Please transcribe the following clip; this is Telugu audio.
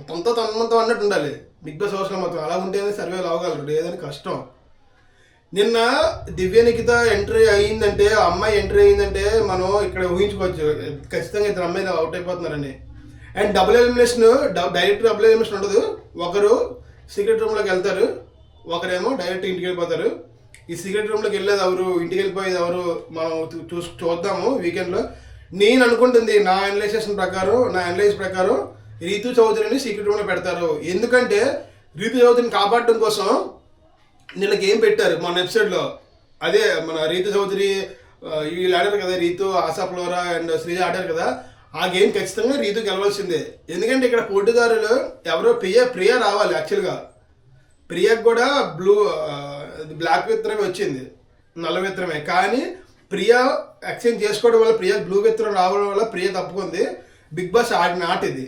తనతో తనతో అన్నట్టు ఉండాలి బిగ్ బాస్ హౌస్లో మొత్తం. అలా ఉంటేనే సర్వేలు అవ్వగలరు, లేదని కష్టం. నిన్న దివ్య నిఖిత ఎంట్రీ అయ్యిందంటే, అమ్మాయి ఎంట్రీ అయ్యిందంటే మనం ఇక్కడ ఊహించుకోవచ్చు ఖచ్చితంగా ఇద్దరు అమ్మాయిలు అవుట్ అయిపోతున్నారని. And double elimination, direct double elimination ఉండదు. ఒకరు సీక్రెట్ రూమ్లోకి వెళ్తారు, ఒకరేమో డైరెక్ట్ ఇంటికి వెళ్ళిపోతారు. ఈ సీక్రెట్ రూమ్లోకి వెళ్ళేది ఎవరు, ఇంటికి వెళ్ళిపోయేది ఎవరు, మనం చూద్దాము వీకెండ్లో. నేను అనుకుంటుంది నా అనలైజేషన్ ప్రకారం రీతు చౌదరిని సీక్రెట్ రూమ్లో పెడతారు. ఎందుకంటే రీతు చౌదరిని కాపాడటం కోసం నిన్న గేమ్ పెట్టారు మన ఎపిసోడ్లో. అదే మన రీతు చౌదరి వీళ్ళు ఆడారు కదా, రీతు, ఆశా ఫ్లోరా అండ్ శ్రీజ ఆడారు కదా. ఆ గేమ్ ఖచ్చితంగా రీతు గెలవాల్సిందే. ఎందుకంటే ఇక్కడ పోటీదారులు ఎవరో ప్రియా రావాలి. యాక్చువల్గా ప్రియాకు కూడా బ్లాక్ విత్తనమే వచ్చింది, నల్ల విత్తనమే. కానీ ప్రియా ఎక్స్చేంజ్ చేసుకోవడం వల్ల, ప్రియా బ్లూ విత్తనం రావడం వల్ల ప్రియా తప్పుకుంది. బిగ్ బాస్ ఆడిన ఆట ఇది.